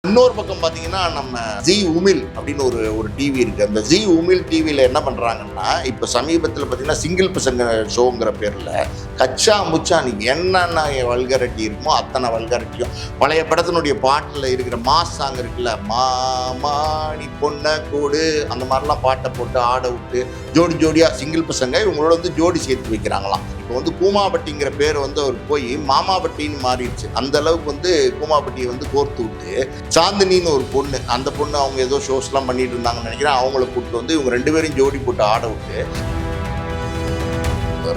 இன்னொரு பக்கம் பார்த்தீங்கன்னா நம்ம ஜி உமிழ் அப்படின்னு ஒரு டிவி இருக்குது. அந்த ஜி உமிழ் டிவியில் என்ன பண்ணுறாங்கன்னா இப்போ சமீபத்தில் பார்த்தீங்கன்னா சிங்கிள் பசங்க ஷோங்கிற பேரில் கச்சா முச்சா நீ என்னென்ன வல்கரட்டி இருக்குமோ அத்தனை வல்கரட்டியும் பழைய படத்தினுடைய பாட்டில் இருக்கிற மாஸ் சாங் இருக்குல்ல, மாமாடி பொண்ணை கூடு, அந்த மாதிரிலாம் பாட்டை போட்டு ஆட விட்டு ஜோடி ஜோடியாக சிங்கிள் பசங்க இவங்களோட வந்து ஜோடி சேர்த்து வைக்கிறாங்களாம். இப்போ வந்து கூமாபட்டிங்கிற பேர் வந்து அவர் போய் மாமாபட்டின்னு மாறிடுச்சு. அந்த அளவுக்கு வந்து கூமாபட்டியை வந்து கோர்த்து விட்டு சாந்தினின்னு ஒரு பொண்ணு, அந்த பொண்ணு அவங்க ஏதோ ஷோஸ்லாம் பண்ணிட்டு இருந்தாங்கன்னு நினைக்கிறேன், அவங்கள கூப்பிட்டு வந்து இவங்க 2 பேரும் ஜோடி போட்டு ஆட விட்டு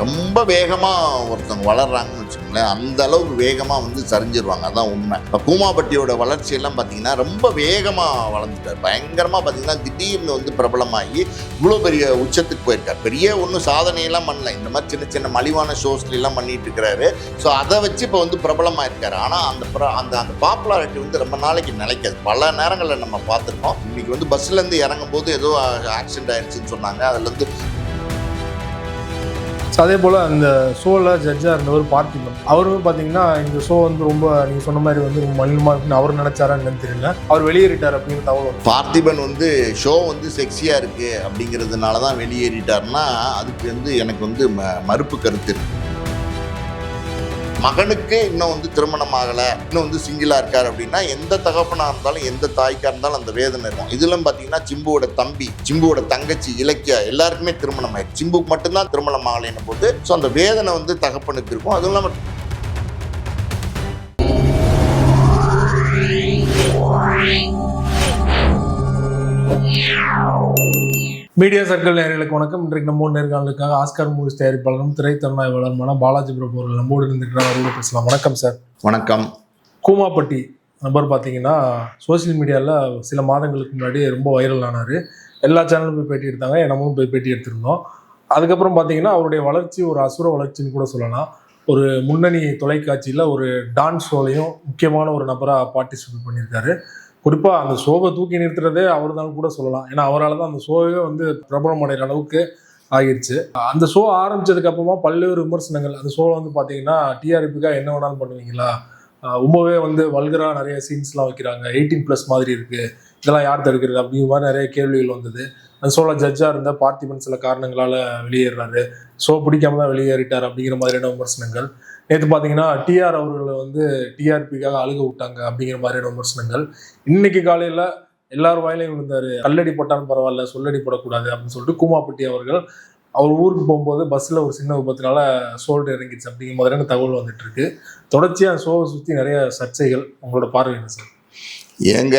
ரொம்ப வேகமாக ஒருத்தவங்க வளர்றாங்கன்னு வச்சுக்கோங்களேன். அந்த அளவுக்கு வேகமாக வந்து சரிஞ்சிருவாங்க. அதான் உண்மை. இப்போ கூமாபட்டியோட வளர்ச்சியெல்லாம் பார்த்தீங்கன்னா ரொம்ப வேகமாக வளர்ந்துட்டார். பயங்கரமாக பார்த்தீங்கன்னா திடீர்னு வந்து பிரபலமாகி இவ்வளோ பெரிய உச்சத்துக்கு போயிருக்கார். பெரிய ஒன்றும் சாதனையெல்லாம் பண்ணல, இந்த மாதிரி சின்ன சின்ன மலிவான ஷோஸ்லாம் பண்ணிட்டு இருக்கிறாரு. ஸோ அதை வச்சு இப்போ வந்து பிரபலமாக இருக்காரு. ஆனால் அந்த பாப்புலாரிட்டி வந்து ரொம்ப நாளைக்கு நிலைக்காது. பல நேரங்களில் நம்ம பார்த்துருக்கோம். இன்னைக்கு வந்து பஸ்லேருந்து இறங்கும் போது ஏதோ ஆக்சிடென்ட் ஆயிடுச்சுன்னு சொன்னாங்க. அதுலேருந்து அதே போல் அந்த ஷோவில் ஜட்ஜாக இருந்தவர் பார்த்திபன், அவரும் பார்த்தீங்கன்னா இந்த ஷோ வந்து ரொம்ப நீங்கள் சொன்ன மாதிரி வந்து மலினமாக இருக்குன்னு அவர் நினைச்சாரா என்னன்னு தெரியல, அவர் வெளியேறிட்டார் அப்படின்னு தகவல். பார்த்திபன் வந்து ஷோ வந்து செக்ஸியாக இருக்குது அப்படிங்கிறதுனால தான் வெளியேறிட்டார்னா அதுக்கு வந்து எனக்கு வந்து மறுப்பு கருத்து இருக்கு. மகனுக்கு இன்னும் வந்து திருமணம் ஆகலை, இன்னும் வந்து சிங்கிளாக இருக்கார் அப்படின்னா எந்த தகப்பனாக இருந்தாலும் எந்த தாய்க்காக இருந்தாலும் அந்த வேதனை இருக்கும். இதெல்லாம் பார்த்தீங்கன்னா சிம்புவோட தம்பி, சிம்புவோட தங்கச்சி இலக்கியா எல்லாருக்குமே திருமணம் ஆயிடுச்சு. சிம்புக்கு மட்டும்தான் திருமணம் ஆகலைன்னும் போது ஸோ அந்த வேதனை வந்து தகப்பனுக்கு இருக்கும். அதுவும் இல்லாமல் மீடியா சர்க்கிள் நேயர்களுக்கு வணக்கம். இன்றைக்கு நம்ம நேர்காணலுக்காக ஆஸ்கார் மூவிஸ் தயாரிப்பாளரும் திரைத்திறனாய்வாளருமான பாலாஜி பிரபு அவர்கள் நம்மோடு இருந்துக்கிறார். அவரோட பேசலாம். வணக்கம் சார். வணக்கம். கூமாபட்டி நபர் பார்த்தீங்கன்னா சோசியல் மீடியாவில் சில மாதங்களுக்கு முன்னாடி ரொம்ப வைரல் ஆனார். எல்லா சேனலும் போய் பேட்டி எடுத்தாங்க, நம்மளும் போய் பேட்டி எடுத்திருந்தோம். அதுக்கப்புறம் பார்த்தீங்கன்னா அவருடைய வளர்ச்சி ஒரு அசுர வளர்ச்சின்னு கூட சொல்லலாம். ஒரு முன்னணி தொலைக்காட்சியில் ஒரு டான்ஸ் ஷோலையும் முக்கியமான ஒரு நபராக பார்ட்டிசிபேட் பண்ணியிருக்காரு. குறிப்பாக அந்த ஷோவை தூக்கி நிறுத்துறதே அவர் தான் கூட சொல்லலாம். ஏன்னா அவரால் தான் அந்த ஷோவே வந்து பிரபலம் அடைகிற அளவுக்கு ஆகிடுச்சு. அந்த ஷோ ஆரம்பித்ததுக்கு அப்புறமா பல்வேறு விமர்சனங்கள். அந்த ஷோவில் வந்து பார்த்தீங்கன்னா டிஆர்பிக்காக என்ன வேணாலும் பண்ணுவீங்களா, ரொம்பவே வந்து வல்கராக நிறைய சீன்ஸ்லாம் வைக்கிறாங்க, 18+ மாதிரி இருக்குது, இதெல்லாம் யார் தடுக்கிறது அப்படிங்கிற மாதிரி நிறைய கேள்விகள் வந்தது. அந்த ஷோவில் ஜட்ஜாக இருந்த பார்த்திபன் சில காரணங்களால் வெளியேறாரு, ஷோ பிடிக்காம தான் வெளியேறிட்டார் அப்படிங்கிற மாதிரியான விமர்சனங்கள். நேற்று பார்த்தீங்கன்னா டிஆர் அவர்களை வந்து டிஆர்பிக்காக அழுக விட்டாங்க அப்படிங்கிற மாதிரியான விமர்சனங்கள். இன்னைக்கு காலையில் எல்லாரும் வாயிலையும் விழுந்தாரு, கல்லடி போட்டாலும் பரவாயில்ல சொல்லடி போடக்கூடாது அப்படின்னு சொல்லிட்டு கூமாபட்டி அவர்கள் அவர் ஊருக்கு போகும்போது பஸ்ஸில் ஒரு சின்ன விபத்தினால ஷோல்டர் இறங்கிடுச்சு அப்படிங்கிற மாதிரியான தகவல் வந்துட்டு இருக்கு. தொடர்ச்சியாக ஷோவை சுற்றி நிறைய சர்ச்சைகள். உங்களோட பார்வை என்ன சார்? ஏங்க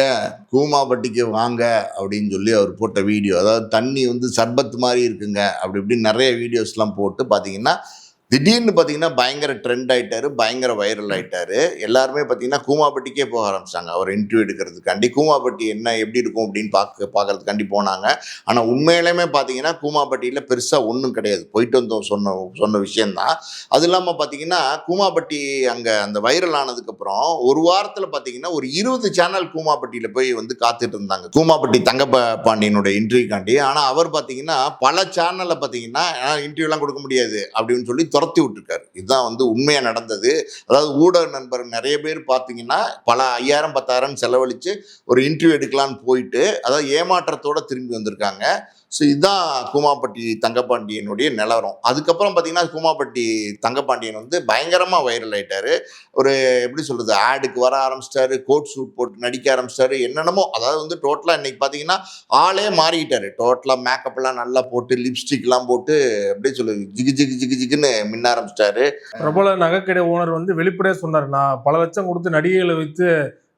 கூமாபட்டிக்கு வாங்க அப்படின்னு சொல்லி அவர் போட்ட வீடியோ, அதாவது தண்ணி வந்து சர்பத் மாதிரி இருக்குங்க அப்படி இப்படின்னு நிறைய வீடியோஸ்லாம் போட்டு பார்த்தீங்கன்னா திடீர்னு பார்த்தீங்கன்னா பயங்கர ட்ரெண்ட் ஆகிட்டாரு, பயங்கர வைரல் ஆகிட்டாரு. எல்லாருமே பார்த்தீங்கன்னா கூமாபட்டிக்கே போக ஆரம்பிச்சிட்டாங்க அவர் இன்டர்வியூ எடுக்கிறதுக்காண்டி. கூமாபட்டி என்ன எப்படி இருக்கும் அப்படின்னு பார்க்கறதுக்காண்டி போனாங்க. ஆனால் உண்மையிலுமே பார்த்தீங்கன்னா கூமாபட்டியில் பெருசாக ஒன்றும் கிடையாது. போயிட்டு வந்தோம் சொன்ன விஷயந்தான். அது இல்லாமல் பார்த்தீங்கன்னா கூமாபட்டி அங்கே அந்த வைரல் ஆனதுக்கப்புறம் ஒரு வாரத்தில் பார்த்தீங்கன்னா ஒரு 20 சேனல் கூமாபட்டியில் போய் வந்து காத்துட்டு இருந்தாங்க கூமாபட்டி தங்கபாண்டியனுடைய இன்டர்வியூக்காண்டி. ஆனால் அவர் பார்த்தீங்கன்னா பல சேனலில் பார்த்தீங்கன்னா இன்டர்வியூலாம் கொடுக்க முடியாது அப்படின்னு சொல்லி துரத்தி விட்டுருக்காரு. இதுதான் வந்து உண்மையாக நடந்தது. அதாவது ஊடக நண்பர் நிறைய பேர் பார்த்தீங்கன்னா பல 5000 10,000 செலவழித்து ஒரு இன்டர்வியூ எடுக்கலான்னு போயிட்டு அதாவது ஏமாற்றத்தோடு திரும்பி வந்திருக்காங்க. ஸோ இதுதான் கூமாபட்டி தங்கபாண்டியனுடைய நிலவரம். அதுக்கப்புறம் பார்த்தீங்கன்னா கூமாபட்டி தங்கபாண்டியன் வந்து பயங்கரமாக வைரல் ஆகிட்டார். ஒரு எப்படி சொல்கிறது, ஆடுக்கு வர ஆரம்பிச்சிட்டாரு, கோட் சூட் போட்டு நடிக்க ஆரம்பிச்சிட்டாரு, என்னென்னமோ. அதாவது வந்து டோட்டலாக இன்றைக்கி பார்த்தீங்கன்னா ஆளே மாறிக்கிட்டாரு. டோட்டலாக மேக்கப்லாம் நல்லா போட்டு லிப்ஸ்டிக்லாம் போட்டு எப்படி சொல்லுது ஜிகு ஜிகு ஜிகு ஜிகுன்னு மின்ன ஆரம்பிச்சிட்டாரு. பிரபல நகைக்கடை ஓனர் வந்து வெளிப்படையாக சொன்னார், நான் பல லட்சம் கொடுத்து நடிகைகளை வைத்து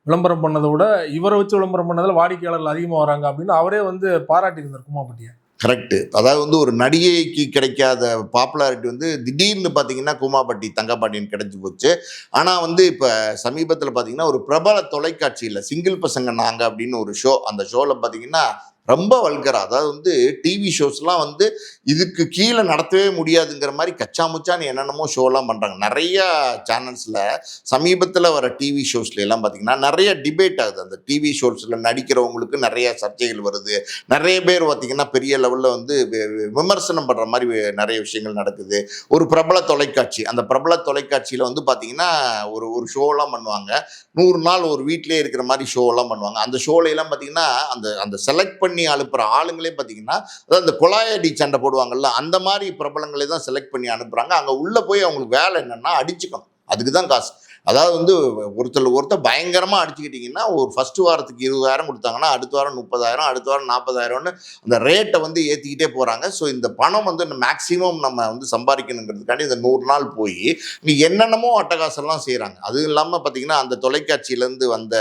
விளம்பரம் பண்ணதை விட இவரை வச்சு விளம்பரம் பண்ணதில் வாடிக்கையாளர்கள் அதிகமாக வராங்க அப்படின்னு அவரே வந்து பாராட்டியிருந்தார் கூமாபட்டியை. கரெக்டு. அதாவது வந்து ஒரு நடிகைக்கு கிடைக்காத பாப்புலாரிட்டி வந்து திடீர்னு பார்த்தீங்கன்னா கூமாபட்டி தங்கபாண்டியன் கிடைச்சி போச்சு. ஆனால் வந்து இப்போ சமீபத்தில் பார்த்தீங்கன்னா ஒரு பிரபல தொலைக்காட்சியில் சிங்கிள் பசங்க நாங்கள் அப்படின்னு ஒரு ஷோ, அந்த ஷோவில் பார்த்தீங்கன்னா ரொம்ப வல்கரா. அதாவது வந்து டிவி ஷோஸ்லாம் வந்து இதுக்கு கீழே நடத்தவே முடியாதுங்கிற மாதிரி கச்சா முச்சான்னு என்னென்னமோ ஷோலாம் பண்ணுறாங்க. நிறைய சேனல்ஸில் சமீபத்தில் வர டிவி ஷோஸ்ல எல்லாம் பார்த்தீங்கன்னா நிறைய டிபேட் ஆகுது. அந்த டிவி ஷோஸில் நடிக்கிறவங்களுக்கு நிறைய சர்ச்சைகள் வருது. நிறைய பேர் பார்த்தீங்கன்னா பெரிய லெவலில் வந்து விமர்சனம் பண்ணுற மாதிரி நிறைய விஷயங்கள் நடக்குது. ஒரு பிரபல தொலைக்காட்சி, அந்த பிரபல தொலைக்காட்சியில் வந்து பார்த்தீங்கன்னா ஒரு ஒரு ஷோலாம் பண்ணுவாங்க. 100 நாள் ஒரு வீட்டிலே இருக்கிற மாதிரி ஷோலாம் பண்ணுவாங்க. அந்த ஷோல எல்லாம் பார்த்தீங்கன்னா அந்த அந்த செலக்ட் பண்ணி அனுப்புகிற ஆளுங்களே பார்த்தீங்கன்னா, அதாவது இந்த குழாயடி சண்டை போடுவாங்கல்ல, அந்த மாதிரி பிரபலங்களை தான் செலக்ட் பண்ணி அனுப்புகிறாங்க. அங்கே உள்ளே போய் அவங்களுக்கு வேலை என்னென்னா அடிச்சுக்கணும், அதுக்கு தான் காசு. அதாவது வந்து ஒருத்தர் பயங்கரமாக அடிச்சுக்கிட்டிங்கன்னா ஒரு ஃபஸ்ட்டு வாரத்துக்கு 20,000 கொடுத்தாங்கன்னா அடுத்த வாரம் 30,000, அடுத்த வாரம் 40,000ன்னு அந்த ரேட்டை வந்து ஏற்றிக்கிட்டே போகிறாங்க. ஸோ இந்த பணம் வந்து மேக்ஸிமம் நம்ம வந்து சம்பாதிக்கணுங்கிறதுக்காண்டி இந்த 100 நாள் போய் இங்கே என்னென்னமோ அட்டகாசம்லாம் செய்கிறாங்க. அதுவும் இல்லாமல் பார்த்தீங்கன்னா அந்த தொலைக்காட்சியிலேருந்து வந்த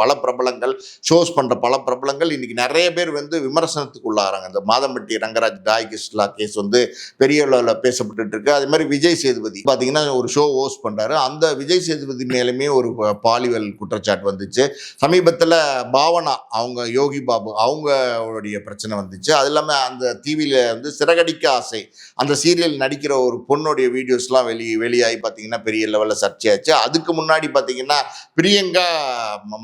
பல பிரபலங்கள், ஷோஸ் பண்ணுற பல பிரபலங்கள் இன்றைக்கி நிறைய பேர் வந்து விமர்சனத்துக்கு உள்ளாகிறாங்க. இந்த மாதம்பட்டி ரங்கராஜ் டாய் கிஸ்லா கேஸ் வந்து பெரிய அளவில் பேசப்பட்டு இருக்கு. அதே மாதிரி விஜய் சேதுபதி பார்த்தீங்கன்னா ஒரு ஷோ ஹோஸ்ட் பண்ணுறாரு. அந்த விஜய் சேதுபதி மேலுமே ஒரு பாலியல் குற்றச்சாட்டு வந்துச்சு. சமீபத்தில் பாவனா, அவங்க யோகி பாபு அவங்களுடைய பிரச்சனை வந்துச்சு. அது இல்லாமல் அந்த டிவியில் வந்து சிறகடிக்க ஆசை அந்த சீரியல் நடிக்கிற ஒரு பொண்ணுடைய வீடியோஸ்லாம் வெளியாகி பார்த்தீங்கன்னா பெரிய லெவலில் சர்ச்சையாச்சு. அதுக்கு முன்னாடி பார்த்தீங்கன்னா பிரியங்கா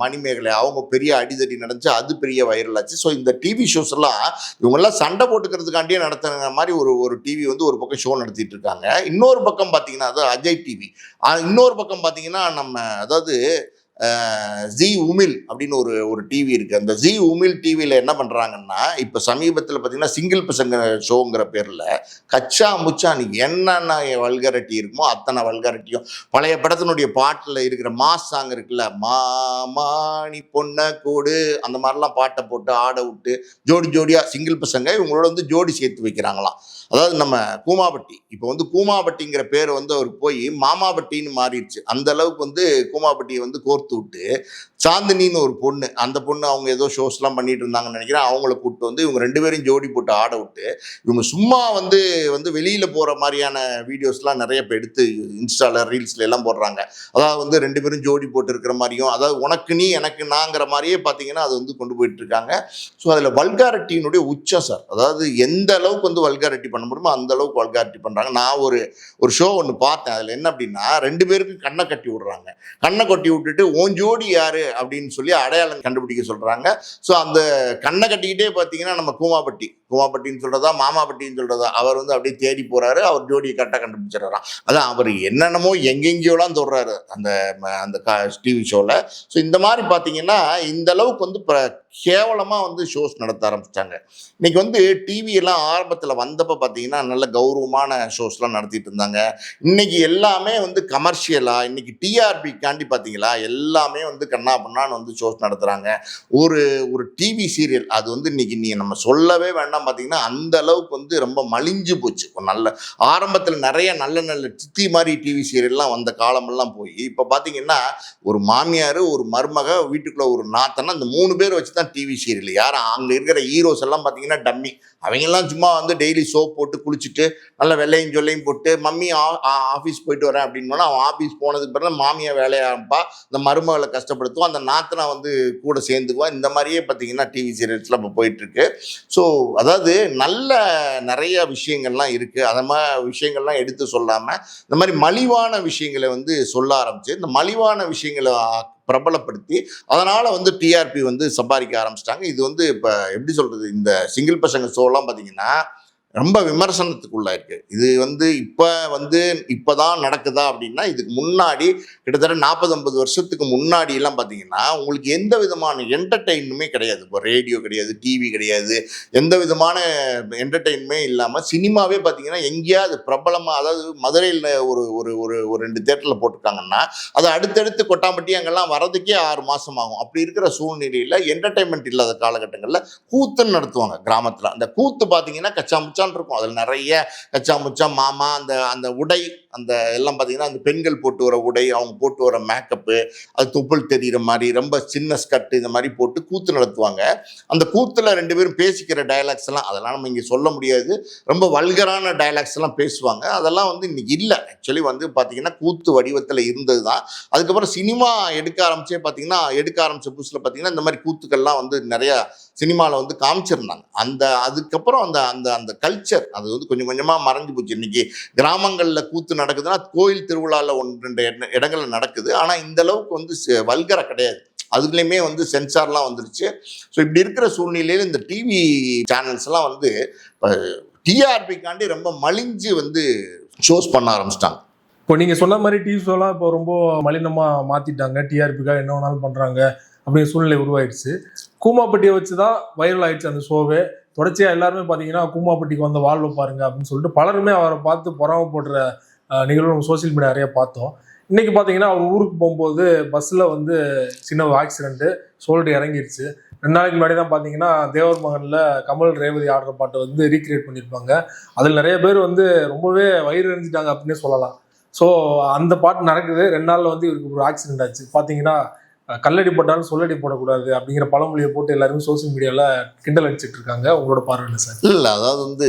மணிமேகலை அவங்க பெரிய அடிதடி நடந்துச்சு, அது பெரிய வைரல் ஆச்சு. ஸோ இந்த டிவி ஷோஸ் எல்லாம் இவங்கெல்லாம் சண்டை போட்டுக்கிறதுக்காண்டியே நடத்துகிற மாதிரி ஒரு டிவி வந்து ஒரு பக்கம் ஷோ நடத்திட்டு இருக்காங்க. இன்னொரு பக்கம் பார்த்தீங்கன்னா அது அஜய் டிவி, இன்னொரு பக்கம் பார்த்தீங்கன்னா நம்ம அதாவது ஜி உமிழ் அப்படின்னு ஒரு டிவி இருக்குது. அந்த ஜி உமிழ் டிவியில் என்ன பண்ணுறாங்கன்னா இப்போ சமீபத்தில் பார்த்தீங்கன்னா சிங்கிள் பசங்க ஷோங்கிற பேரில் கச்சா முச்சா நீ என்னென்ன வல்காரிட்டி இருக்குமோ அத்தனை வல்காரிட்டியும் பழைய படத்தினுடைய பாட்டில் இருக்கிற மாஸ் சாங் இருக்குல்ல, மாமாணி பொண்ணை கூடு, அந்த மாதிரிலாம் பாட்டை போட்டு ஆட விட்டு ஜோடியாக சிங்கிள் பசங்க இவங்களோட வந்து ஜோடி சேர்த்து வைக்கிறாங்களாம். அதாவது நம்ம கூமாபட்டி, இப்போ வந்து கூமாபட்டிங்கிற பேர் வந்து அவருக்கு போய் மாமாபட்டின்னு மாறிடுச்சு. அந்த அளவுக்கு வந்து கூமாபட்டியை வந்து கோர்த்து விட்டு சாந்தினின்னு ஒரு பொண்ணு, அந்த பொண்ணு அவங்க ஏதோ ஷோஸ்லாம் பண்ணிட்டு இருந்தாங்கன்னு நினைக்கிறேன், அவங்கள கூப்பிட்டு வந்து இவங்க 2 பேரும் ஜோடி போட்டு ஆட விட்டு இவங்க சும்மா வந்து வெளியில் போகிற மாதிரியான வீடியோஸ்லாம் நிறைய இப்போ எடுத்து இன்ஸ்டாவில் ரீல்ஸில் எல்லாம் போடுறாங்க. அதாவது வந்து 2 பேரும் ஜோடி போட்டு இருக்கிற மாதிரியும், அதாவது உனக்கு நீ எனக்கு நாங்கிற மாதிரியே பார்த்தீங்கன்னா அது வந்து கொண்டு போயிட்டு இருக்காங்க. ஸோ அதில் வல்காரிட்டியினுடைய உச்சம் சார். அதாவது எந்த அளவுக்கு வந்து வல்காரிட்டி பண்ண முடியுமோ அந்த அளவுக்கு வல்காரிட்டி பண்ணுறாங்க. நான் ஒரு ஷோ ஒன்று பார்த்தேன். அதில் என்ன அப்படின்னா 2 பேருக்கும் கண்ணை கட்டி விடுறாங்க. கண்ணை கட்டி விட்டுட்டு ஓன் ஜோடி யாரு அப்படின்னு சொல்லி அடையாளம் கண்டுபிடிக்க சொல்றாங்க. ஸோ அந்த கண்ணை கட்டிக்கிட்டே பார்த்தீங்கன்னா நம்ம கூமாப்பட்டின்னு சொல்றதா மாமாப்பட்டின்னு சொல்றதா அவர் வந்து அப்படியே தேடி போறாரு, அவர் ஜோடியை கரெக்டாக கண்டுபிடிச்சிடறான். அதான் அவர் என்னென்னமோ எங்கெங்கயோலாம் தொடுறாரு அந்த அந்த டிவி ஷோவில். ஸோ இந்த மாதிரி பார்த்தீங்கன்னா இந்த அளவுக்கு வந்து இப்போ கேவலமாக வந்து ஷோஸ் நடத்த ஆரம்பிச்சிட்டாங்க. இன்னைக்கு வந்து டிவியெல்லாம் ஆரம்பத்தில் வந்தப்போ பார்த்தீங்கன்னா நல்ல கௌரவமான ஷோஸ்லாம் நடத்திட்டு இருந்தாங்க. இன்னைக்கு எல்லாமே வந்து கமர்ஷியலாக, இன்னைக்கு டிஆர்பிக்காண்டி பார்த்தீங்களா எல்லாமே வந்து கண்ணா பண்ணான்னு வந்து ஷோஸ் நடத்துகிறாங்க. ஒரு டிவி சீரியல் அது வந்து இன்னைக்கு நம்ம சொல்லவே வேண்டாம். பார்த்தீங்கன்னா அந்த அளவுக்கு வந்து ரொம்ப மலிஞ்சு போச்சு. ஒரு நல்ல ஆரம்பத்தில் நிறைய நல்ல சித்தி மாதிரி டிவி சீரியல்லாம் வந்த காலமெல்லாம் போய் இப்போ பார்த்தீங்கன்னா ஒரு மாமியார் ஒரு மருமக வீட்டுக்குள்ள ஒரு நாத்தனா இந்த 3 பேர் வச்சு தான் டிவி சீரியல். யாரும் அங்கே இருக்கிற ஹீரோஸ் எல்லாம் பார்த்தீங்கன்னா டம்மி. அவங்கெல்லாம் சும்மா வந்து டெய்லி சோப் போட்டு குளிச்சுட்டு நல்ல வெள்ளையும் சொல்லையும் போட்டு மம்மி ஆஃபீஸ் போயிட்டு வரேன் அப்படின்னா அவன் ஆஃபீஸ் போனதுக்கு பிறகு மாமியை வேலையாப்பா, இந்த மருமகளை கஷ்டப்படுத்துவான், அந்த நாத்தனை வந்து கூட சேர்ந்துக்குவான். இந்த மாதிரியே பார்த்தீங்கன்னா டிவி சீரியல்ஸ்லாம் இப்போ போயிட்டுருக்கு. ஸோ அதாவது நல்ல நிறைய விஷயங்கள்லாம் இருக்குது. அந்த மாதிரி விஷயங்கள்லாம் எடுத்து சொல்லாமல் இந்த மாதிரி மலிவான விஷயங்களை வந்து சொல்ல ஆரம்பிச்சு இந்த மலிவான விஷயங்களை பிரபலப்படுத்தி அதனால் வந்து டிஆர்பி வந்து சம்பாதிக்க ஆரம்பிச்சிட்டாங்க. இது வந்து இப்போ எப்படி சொல்கிறது, இந்த சிங்கிள் பசங்க ஷோலாம் பார்த்தீங்கன்னா ரொம்ப விமர்சனத்துக்குள்ளாயிருக்கு. இது வந்து இப்போதான் நடக்குதா அப்படின்னா இதுக்கு முன்னாடி கிட்டத்தட்ட 40-50 வருஷத்துக்கு முன்னாடி எல்லாம் பார்த்தீங்கன்னா உங்களுக்கு எந்த விதமான என்டர்டெயின்மே கிடையாது. இப்போ ரேடியோ கிடையாது, டிவி கிடையாது, எந்த விதமான என்டர்டெயின்மே இல்லாமல் சினிமாவே பார்த்தீங்கன்னா எங்கேயாவது பிரபலமாக, அதாவது மதுரையில் ஒரு 2 தேட்டரில் போட்டிருக்காங்கன்னா அது அடுத்தடுத்து கொட்டாம்பட்டி அங்கெல்லாம் வரதுக்கே 6 மாதம் ஆகும். அப்படி இருக்கிற சூழ்நிலையில் என்டர்டெயின்மெண்ட் இல்லாத காலகட்டங்களில் கூத்துன்னு நடத்துவாங்க கிராமத்தில். அந்த கூத்து பார்த்தீங்கன்னா கச்சாமுச்சா முச்சான் இருக்கும். அதில் நிறைய கச்சா முச்சா மாமா அந்த அந்த உடை அந்த எல்லாம் பார்த்தீங்கன்னா அந்த பெண்கள் போட்டு வர உடை, அவங்க போட்டு வர மேக்கப்பு, அது தொப்புள் தெரிகிற மாதிரி ரொம்ப சின்ன ஸ்கர்ட் இந்த மாதிரி போட்டு கூத்து நடத்துவாங்க. அந்த கூத்துல 2 பேரும் பேசிக்கிற டயலாக்ஸ் எல்லாம் அதெல்லாம் நம்ம இங்கே சொல்ல முடியாது. ரொம்ப வல்கரான டயலாக்ஸ் எல்லாம் பேசுவாங்க. அதெல்லாம் வந்து இன்னைக்கு இல்லை. ஆக்சுவலி வந்து பார்த்தீங்கன்னா கூத்து வடிவத்தில் இருந்தது தான். அதுக்கப்புறம் சினிமா எடுக்க ஆரம்பிச்ச புதுசில் பார்த்தீங்கன்னா இந்த மாதிரி கூத்துக்கள்லாம் வந்து நிறையா சினிமாவில் வந்து காமிச்சிருந்தாங்க. அதுக்கப்புறம் அந்த அந்த அந்த கல்ச்சர் அது வந்து கொஞ்சம் கொஞ்சமாக மறைஞ்சு போச்சு. இன்னைக்கு கிராமங்களில் கூத்து நடக்குதுன்னா கோயில் திருவிழாவில் 1-2 இடங்கள்ல நடக்குது. ஆனால் இந்த அளவுக்கு வந்து வல்கரை கிடையாது. அதுலேயுமே வந்து சென்சார்லாம் வந்துருச்சு. ஸோ இப்படி இருக்கிற சூழ்நிலையில் இந்த டிவி சேனல்ஸ்லாம் வந்து டிஆர்பிக்காண்டி ரொம்ப மலிஞ்சு வந்து ஷோஸ் பண்ண ஆரம்பிச்சிட்டாங்க. இப்போ நீங்கள் சொன்ன மாதிரி டிவி ஷோலாம் இப்போ ரொம்ப மலினமாக மாற்றிட்டாங்க. டிஆர்பிக்காக என்ன வேணாலும் பண்ணுறாங்க அப்படிங்கிற சூழ்நிலை உருவாயிடுச்சு. கூமாப்பட்டியை வச்சு தான் வைரல் ஆயிடுச்சு அந்த ஷோவே. தொடர்ச்சியாக எல்லாருமே பார்த்தீங்கன்னா கூமாப்பட்டிக்கு வந்த வாழ்வை பாருங்க அப்படின்னு சொல்லிட்டு பலருமே அவரை பார்த்து பொறாமப்படுற நிகழ்வு நம்ம சோசியல் மீடியா நிறைய பார்த்தோம். இன்னைக்கு பார்த்தீங்கன்னா அவர் ஊருக்கு போகும்போது பஸ்ஸில் வந்து சின்ன ஆக்சிடென்ட்டு சொல்லிட்டு இறங்கிருச்சு. 2 நாளைக்கு முன்னாடி தான் பார்த்தீங்கன்னா தேவர் மகனில் கமல் ரேவதி ஆடுற பாட்டை வந்து ரீக்ரியேட் பண்ணியிருப்பாங்க. அதில் நிறைய பேர் வந்து ரொம்பவே வயிறு எறிஞ்சிட்டாங்க அப்படின்னே சொல்லலாம். ஸோ அந்த பாட்டு நடக்குது. 2 நாளில் வந்து இவருக்கு ஒரு ஆக்சிடென்ட் ஆச்சு. பார்த்தீங்கன்னா கல்லடி போட்டாலும் சொல்லடி போடக்கூடாது அப்படிங்கிற பழமொழியை போட்டு எல்லாருமே சோசியல் மீடியாவில் கிண்டல் அடிச்சிட்டு இருக்காங்க. உங்களோட பார்வை என்ன சார்? இல்லை, அதாவது வந்து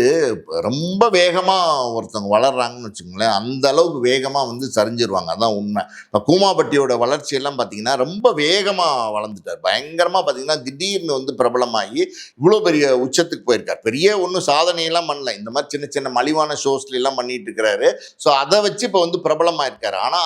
ரொம்ப வேகமாக ஒருத்தவங்க வளர்றாங்கன்னு வச்சுக்கோங்களேன், அந்த அளவுக்கு வேகமாக வந்து சரிஞ்சிருவாங்க. அதான் உண்மை. இப்போ கூமாப்பட்டியோட வளர்ச்சியெல்லாம் பார்த்தீங்கன்னா ரொம்ப வேகமாக வளர்ந்துட்டார். பயங்கரமாக பார்த்தீங்கன்னா திடீர்னு வந்து பிரபலமாகி இவ்வளோ பெரிய உச்சத்துக்கு போயிருக்கார். பெரிய ஒன்றும் சாதனையெல்லாம் பண்ணல. இந்த மாதிரி சின்ன சின்ன மலிவான ஷோஸ்லாம் பண்ணிட்டு இருக்கிறாரு. ஸோ அதை வச்சு இப்போ வந்து பிரபலமாக இருக்காரு. ஆனால்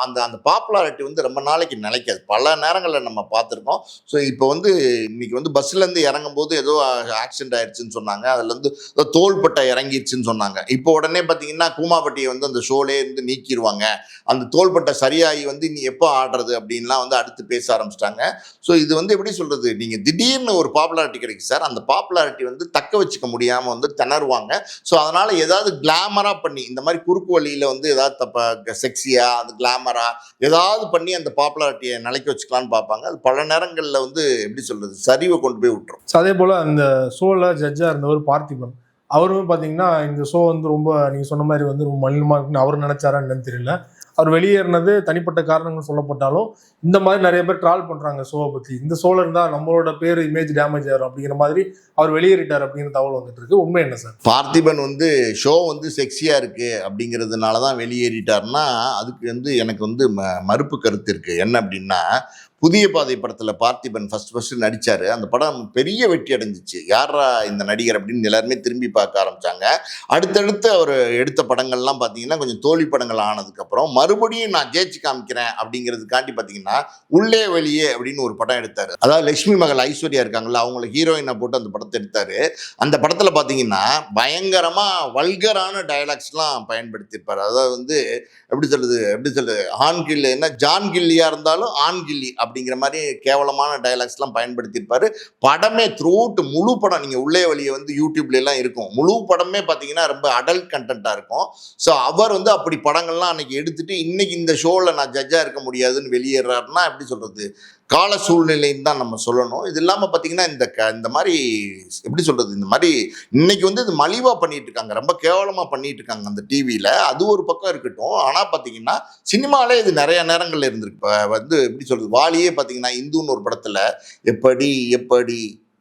அந்த அந்த பாப்புலாரிட்டி வந்து ரொம்ப நாளைக்கு நிலைக்காது. பல நேரங்களில் நம்ம பார்த்துருக்கோம். ஸோ இப்போ வந்து இன்னைக்கு வந்து பஸ்லேருந்து இறங்கும் போது ஏதோ ஆக்சிடென்ட் ஆயிடுச்சுன்னு சொன்னாங்க. அதில் வந்து தோள்பட்டை இறங்கிடுச்சுன்னு சொன்னாங்க. இப்போ உடனே பார்த்தீங்கன்னா கூமாப்பட்டியை வந்து அந்த ஷோலே இருந்து நீக்கிடுவாங்க. அந்த தோள்பட்டை சரியாகி வந்து நீ எப்போ ஆடுறது அப்படின்லாம் வந்து அடுத்து பேச ஆரம்பிச்சிட்டாங்க. ஸோ இது வந்து எப்படி சொல்கிறது, நீங்கள் திடீர்னு ஒரு பாப்புலாரிட்டி கிடைக்கும் சார். அந்த பாப்புலாரிட்டி வந்து தக்க வச்சுக்க முடியாமல் வந்து திணறுவாங்க. ஸோ அதனால் ஏதாவது கிளாமராக பண்ணி இந்த மாதிரி குறுக்கு வழியில் வந்து ஏதாவது செக்ஸியாக அது கிளாமராக ஏதாவது பண்ணி அந்த பாப்புலாரிட்டியை நிலைக்க வச்சுக்கலான்னு பார்ப்பாங்க. அது பல நேரங்களில் வந்து எப்படி சொல்கிறது சரிவை கொண்டு போய் விட்டுரும். அதே போல் அந்த ஷோவில் ஜட்ஜாக இருந்தவர் பார்த்திபன், அவருமே பார்த்தீங்கன்னா இந்த ஷோ வந்து ரொம்ப நீங்கள் சொன்ன மாதிரி வந்து ரொம்ப மலினமாக இருக்குன்னு அவர் நினைச்சாரா என்னன்னு தெரியல. அவர் வெளியேறினது தனிப்பட்ட காரணங்கள் சொல்லப்பட்டாலும் இந்த மாதிரி நிறைய பேர் ட்ரால் பண்ணுறாங்க ஷோவை பற்றி. இந்த ஷோவில் இருந்தால் நம்மளோட பேர் இமேஜ் டேமேஜ் ஆகிரும் அப்படிங்கிற மாதிரி அவர் வெளியேறிட்டார் அப்படிங்கிற தகவல் வந்துட்டு இருக்கு. உண்மை என்ன சார்? பார்த்திபன் வந்து ஷோ வந்து செக்ஸியாக இருக்குது அப்படிங்கிறதுனால தான் வெளியேறிட்டார்னா அதுக்கு வந்து எனக்கு வந்து மறுப்பு கருத்து இருக்குது. என்ன அப்படின்னா, புதிய பாதை படத்தில் பார்த்திபன் ஃபர்ஸ்ட் நடித்தார். அந்த படம் பெரிய வெற்றி அடைஞ்சிச்சு. யாரா இந்த நடிகர் அப்படின்னு எல்லாருமே திரும்பி பார்க்க ஆரம்பித்தாங்க. அடுத்தடுத்து அவர் எடுத்த படங்கள்லாம் பார்த்தீங்கன்னா கொஞ்சம் தோல்வி படங்கள் ஆனதுக்கப்புறம் மறுபடியும் நான் ஜெயிச்சு காமிக்கிறேன் அப்படிங்கிறதுக்காண்டி பார்த்தீங்கன்னா உள்ளே வெளியே அப்படின்னு ஒரு படம் எடுத்தார். அதாவது லட்சுமி மகள் ஐஸ்வர்யா இருக்காங்கல்ல, அவங்கள ஹீரோயினை போட்டு அந்த படத்தை எடுத்தார். அந்த படத்தில் பார்த்தீங்கன்னா பயங்கரமாக வல்கரான டயலாக்ஸ்லாம் பயன்படுத்தியிருப்பார். அதாவது வந்து எப்படி சொல்றது ஆண் கில்லி என்ன ஜான் கில்லியாக இருந்தாலும் ஆண் கில்லி அப்படிங்கிற மாதிரி கேவலமான டயலாக்ஸ்லாம் பயன்படுத்தியிருப்பாரு. படமே த்ரூஅவுட் முழு படம் நீங்கள் உள்ளே வெளியே வந்து யூடியூப்ல எல்லாம் இருக்கும். முழு படமே பார்த்தீங்கன்னா ரொம்ப அடல்ட் கண்டென்ட்டாக இருக்கும். ஸோ அவர் வந்து அப்படி படங்கள்லாம் அன்னைக்கு எடுத்துட்டு இன்னைக்கு இந்த ஷோவில் நான் ஜட்ஜாக இருக்க முடியாதுன்னு வெளியேறாருன்னா எப்படி சொல்றது, கால சூழ்நிலைன்னு தான் நம்ம சொல்லணும். இது இல்லாமல் பார்த்தீங்கன்னா இந்த மாதிரி எப்படி சொல்றது, இந்த மாதிரி இன்னைக்கு வந்து இது மலிவாக பண்ணிட்டு இருக்காங்க, ரொம்ப கேவலமாக பண்ணிட்டு இருக்காங்க அந்த டிவியில். அது ஒரு பக்கம் இருக்கட்டும். ஆனால் பார்த்தீங்கன்னா சினிமாலே இது நிறைய நேரங்கள்ல இருந்திருக்கு. இப்போ வந்து எப்படி சொல்றது, வாலியே பார்த்தீங்கன்னா இந்துன்னு ஒரு படத்தில் எப்படி எப்படி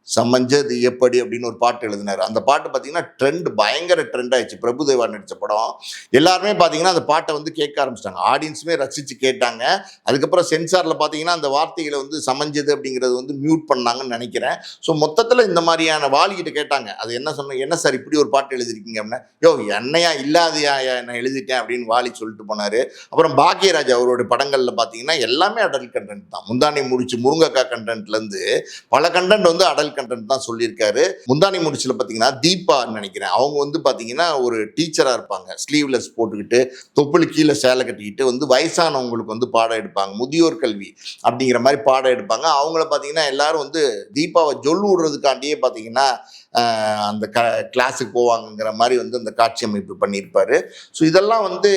சமஞ்சது எப்படி அப்படின்னு ஒரு பாட்டு எழுதினார். அந்த பாட்டு பார்த்தீங்கன்னா பயங்கர ட்ரெண்ட் ஆயிடுச்சு. பிரபுதேவா நடித்த படம். எல்லாருமே பார்த்தீங்கன்னா அந்த பாட்டை வந்து கேட்க ஆரம்பிச்சிட்டாங்க. ஆடியன்ஸுமே ரசித்து கேட்டாங்க. அதுக்கப்புறம் சென்சாரில் பார்த்தீங்கன்னா அந்த வார்த்தைகளை வந்து சமஞ்சது அப்படிங்கிறது வந்து மியூட் பண்ணாங்கன்னு நினைக்கிறேன். ஸோ மொத்தத்தில் இந்த மாதிரியான வாலிகிட்ட கேட்டாங்க, அது என்ன சார் இப்படி ஒரு பாட்டு எழுதிருக்கீங்க அப்படின்னா, யோ என்னையா இல்லாதையா நான் எழுதிட்டேன் அப்படின்னு வாலி சொல்லிட்டு போனார். அப்புறம் பாக்கியராஜ் அவரோட படங்களில் பார்த்தீங்கன்னா எல்லாமே அடல்ட் கண்டென்ட் தான். முந்தானை முடிச்சு முருங்கக்காய் கண்டென்ட்லேருந்து பல கண்டென்ட் வந்து அடல்ட் கண்டென்ட் தான் சொல்லியிருக்காரு. முந்தானி முடிச்சுல பார்த்தீங்கன்னா தீபா நினைக்கிறேன், அவங்க வந்து பார்த்தீங்கன்னா ஒரு டீச்சராக இருப்பாங்க. ஸ்லீவ்லெஸ் போட்டுக்கிட்டு தொப்புளு கீழே சேலை கட்டிக்கிட்டு வந்து வயசானவங்களுக்கு வந்து பாடம் எடுப்பாங்க. முதியோர் கல்வி அப்படிங்கிற மாதிரி பாடம் எடுப்பாங்க. அவங்கள பார்த்தீங்கன்னா எல்லாரும் வந்து தீபாவை ஜொல்லு விடுறதுக்காண்டியே பார்த்தீங்கன்னா அந்த கிளாஸுக்கு போவாங்கங்கிற மாதிரி வந்து அந்த காட்சி அமைப்பு பண்ணியிருப்பாரு. ஸோ இதெல்லாம் வந்து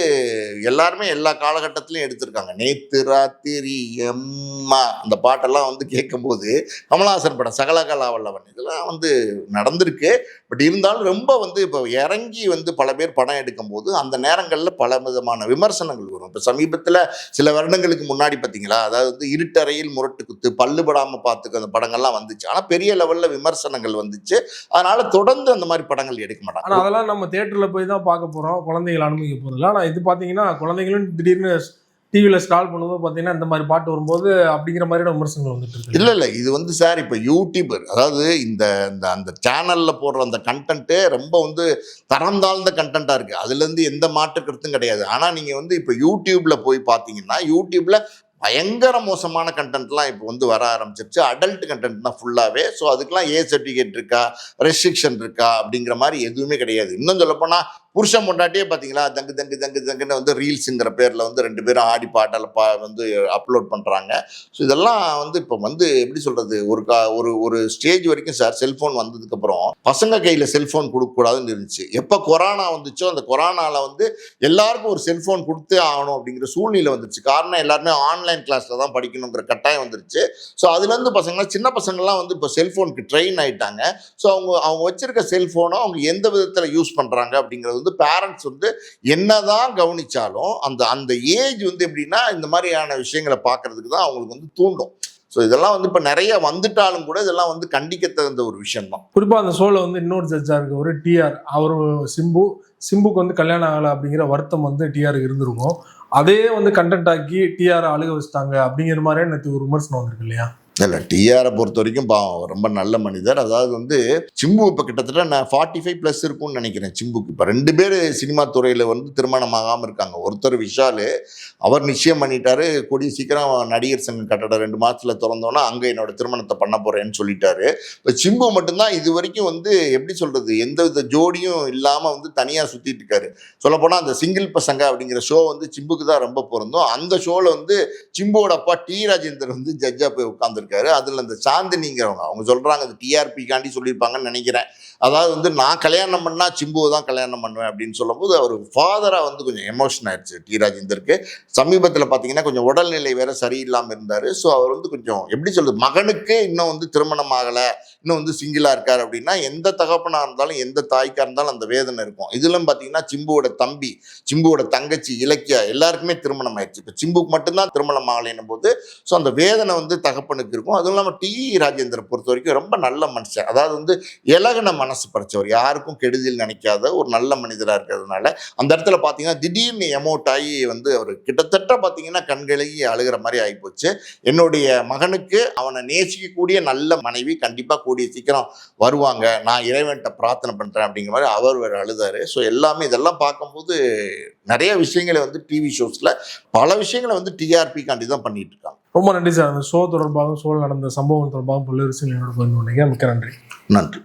எல்லாருமே எல்லா காலகட்டத்திலையும் எடுத்திருக்காங்க. நேத்து ராத்திரி எம்மா அந்த பாட்டெல்லாம் வந்து கேட்கும்போது கமலஹாசன் படம் சகலகலா வல்லவன் இதெல்லாம் வந்து நடந்திருக்கு. பட் இருந்தாலும் ரொம்ப வந்து இப்போ இறங்கி வந்து பல பேர் படம் எடுக்கும்போது அந்த நேரங்களில் பல விதமான விமர்சனங்கள் வரும். இப்போ சமீபத்தில் சில வருடங்களுக்கு முன்னாடி பார்த்தீங்களா, அதாவது வந்து இருட்டறையில் முரட்டு குத்து, பல்லுபடாமல் பார்த்துக்க அந்த படங்கள்லாம் வந்துச்சு. ஆனால் பெரிய லெவலில் விமர்சனங்கள் வந்துச்சு. அதனால தொடர்ந்து அந்த மாதிரி படங்கள் எடுக்க மாட்டாங்க. ஆனா அதெல்லாம் நம்ம தியேட்டர்ல போய் தான் பார்க்க போறோம், குழந்தைகள் அனுமதிக்க போதில்ல. ஆனா இது பாத்தீங்கன்னா குழந்தைகளும் திடீர்னு டிவியில ஸ்க்ரால் பண்ணும்போது பாத்தீங்கன்னா இந்த மாதிரி பாட்டு வரும்போது அப்படிங்கிற மாதிரியான விமர்சனங்கள் வந்துட்டு இருக்கு. இல்லை இது வந்து சார் இப்போ யூடியூபர், அதாவது இந்த இந்த அந்த சேனலில் போடுற அந்த கண்டென்ட்டு ரொம்ப வந்து தரம் தாழ்ந்த கண்டென்ட்டாக இருக்குது. அதுலேருந்து எந்த மாற்று கருத்தும் கிடையாது. ஆனால் நீங்கள் வந்து இப்போ யூடியூப்பில் போய் பார்த்தீங்கன்னா யூடியூப்பில் பயங்கர மோசமான கண்டென்ட்லாம் இப்போ வந்து வர ஆரம்பிச்சிருச்சு. அடல்ட் கண்டென்ட் தான் ஃபுல்லாகவே. ஸோ அதுக்கெலாம் ஏ சர்டிஃபிகேட் இருக்கா, ரெஸ்ட்ரிக்ஷன் இருக்கா அப்படிங்கிற மாதிரி எதுவுமே கிடையாது. இன்னும் சொல்லப்போனால் புருஷன் பொண்டாட்டியே பார்த்தீங்களா, தங்கு தங்கு தங்கு தங்குன்னு வந்து ரீல்ஸுங்கிற பேரில் வந்து 2 பேரும் ஆடி பாட்டால் வந்து அப்லோட் பண்ணுறாங்க. ஸோ இதெல்லாம் வந்து இப்போ வந்து எப்படி சொல்கிறது, ஒரு ஸ்டேஜ் வரைக்கும் சார் செல்ஃபோன் வந்ததுக்கப்புறம் பசங்க கையில் செல்ஃபோன் கொடுக்கக்கூடாதுன்னு இருந்துச்சு. எப்போ கொரோனா வந்துச்சோ அந்த கொரோனாவில் வந்து எல்லாருக்கும் ஒரு செல்ஃபோன் கொடுத்தே ஆகணும் அப்படிங்கிற சூழ்நிலை வந்துருச்சு. காரணம் எல்லாருமே ஆன்லைன் கிளாஸில் தான் படிக்கணுங்கிற கட்டாயம் வந்துருச்சு. ஸோ அதுலேருந்து பசங்களாம் சின்ன பசங்கள்லாம் வந்து இப்போ செல்ஃபோனுக்கு ட்ரெயின் ஆகிட்டாங்க. ஸோ அவங்க வச்சிருக்க செல்ஃபோனை அவங்க எந்த விதத்தில் யூஸ் பண்ணுறாங்க அப்படிங்கிறது வந்து பேரண்ட்ஸ் வந்து என்னதான் கவனிச்சாலும் அந்த ஏஜ் வந்து எப்படின்னா இந்த மாதிரியான விஷயங்களை பார்க்கறதுக்கு தான் அவங்களுக்கு வந்து தூண்டும். ஸோ இதெல்லாம் வந்து இப்போ நிறைய வந்துட்டாலும் கூட இதெல்லாம் வந்து கண்டிக்க தகுந்த ஒரு விஷயம் தான். குறிப்பாக அந்த ஷோவில் வந்து இன்னொரு ஜட்ஜாக இருக்க ஒரு டிஆர், அவர் சிம்புக்கு வந்து கல்யாணம் ஆகலை அப்படிங்கிற வருத்தம் வந்து டிஆருக்கு இருந்திருக்கும். அதே வந்து கண்டென்ட் ஆக்கி டிஆர் அழுக வச்சுட்டாங்க அப்படிங்கிற மாதிரியே நேற்று ஒரு விமர்சனம் வந்திருக்கு இல்லையா? இல்லை டிஆரை பொறுத்த வரைக்கும் பாவம் ரொம்ப நல்ல மனிதர். அதாவது வந்து சிம்பு இப்போ கிட்டத்தட்ட நான் 45+ இருக்கும்னு நினைக்கிறேன் சிம்புக்கு. இப்போ 2 பேர் சினிமா துறையில் வந்து திருமணம் ஆகாமல் இருக்காங்க. ஒருத்தர் விஷால், அவர் நிச்சயம் பண்ணிட்டாரு, கூடிய சீக்கிரம் நடிகர் சங்கம் கட்டடம் 2 மாதத்தில் திறந்தோன்னா அங்கே என்னோட திருமணத்தை பண்ண போகிறேன்னு சொல்லிட்டாரு. இப்போ சிம்பு மட்டும்தான் இது வரைக்கும் வந்து எப்படி சொல்கிறது, எந்த வித ஜோடியும் இல்லாமல் வந்து தனியாக சுற்றிட்டு இருக்காரு. சொல்லப்போனால் அந்த சிங்கிள் பசங்க அப்படிங்கிற ஷோ வந்து சிம்புக்கு தான் ரொம்ப பொருந்தும். அந்த ஷோவில் வந்து சிம்புவோட அப்பா டி ராஜேந்தர் வந்து ஜட்ஜாக போய் உட்காந்துருக்காரு. அதில் அந்த சாந்தினிங்கிறவங்க அவங்க சொல்கிறாங்க, அது டிஆர்பி காண்டி சொல்லியிருப்பாங்கன்னு நினைக்கிறேன். அதாவது வந்து நான் கல்யாணம் பண்ணால் சிம்புவை தான் கல்யாணம் பண்ணுவேன் அப்படின்னு சொல்லும்போது அவர் ஃபாதராக வந்து கொஞ்சம் எமோஷன் ஆயிடுச்சு டி ராஜேந்தருக்கு. சமீபத்தில் பார்த்தீங்கன்னா கொஞ்சம் உடல்நிலை வேற சரியில்லாமல் இருந்தார். ஸோ அவர் வந்து கொஞ்சம் எப்படி சொல்கிறது, மகனுக்கு இன்னும் வந்து திருமணம் ஆகலை, இன்னும் வந்து சிங்கிளாக இருக்கார் அப்படின்னா எந்த தகப்பனாக இருந்தாலும் எந்த தாய்க்காக இருந்தாலும் அந்த வேதனை இருக்கும். இதெல்லாம் பார்த்தீங்கன்னா சிம்புவோட தம்பி, சிம்புவோட தங்கச்சி இலக்கியா எல்லாருக்குமே திருமணம் ஆயிடுச்சு. இப்போ சிம்புக்கு மட்டும்தான் திருமணம் ஆகலைன்னும் போது ஸோ அந்த வேதனை வந்து தகப்பனுக்கு இருக்கும். அதுவும் இல்லாமல் டி ராஜேந்தரை பொறுத்த வரைக்கும் ரொம்ப நல்ல மனுஷன். அதாவது வந்து இலகுன மனசு படைச்சவர், யாருக்கும் கெடுதல் நினைக்காத ஒரு நல்ல மனிதராக இருக்கிறதுனால அந்த இடத்துல பார்த்தீங்கன்னா திடீர்னு எமோட் ஆகி வந்து அவர் கிட்டத்தட்ட பார்த்தீங்கன்னா கண்கலங்கி அழுகிற மாதிரி ஆகிப்போச்சு. என்னுடைய மகனுக்கு அவனை நேசிக்கக்கூடிய நல்ல மனைவி கண்டிப்பாக கூடிய சீக்கிரம் வருவாங்க, நான் இறைவன்கிட்ட பிரார்த்தனை பண்ணுறேன் அப்படிங்கிற மாதிரி அவர் வேறு அழுதாரு. ஸோ எல்லாமே இதெல்லாம் பார்க்கும்போது நிறைய விஷயங்களை வந்து டிவி ஷோஸில் பல விஷயங்களை வந்து டிஆர்பி காண்டி தான் பண்ணிட்டு இருக்காங்க. ரொம்ப நன்றி சார். அந்த ஷோ தொடர்பாகவும் ஷோவில் நடந்த சம்பவம் தொடர்பாகவும் பல்வேறு விஷயங்கள் என்னோட பகிர்ந்து கொண்டீங்க. மிக்க நன்றி. நன்றி.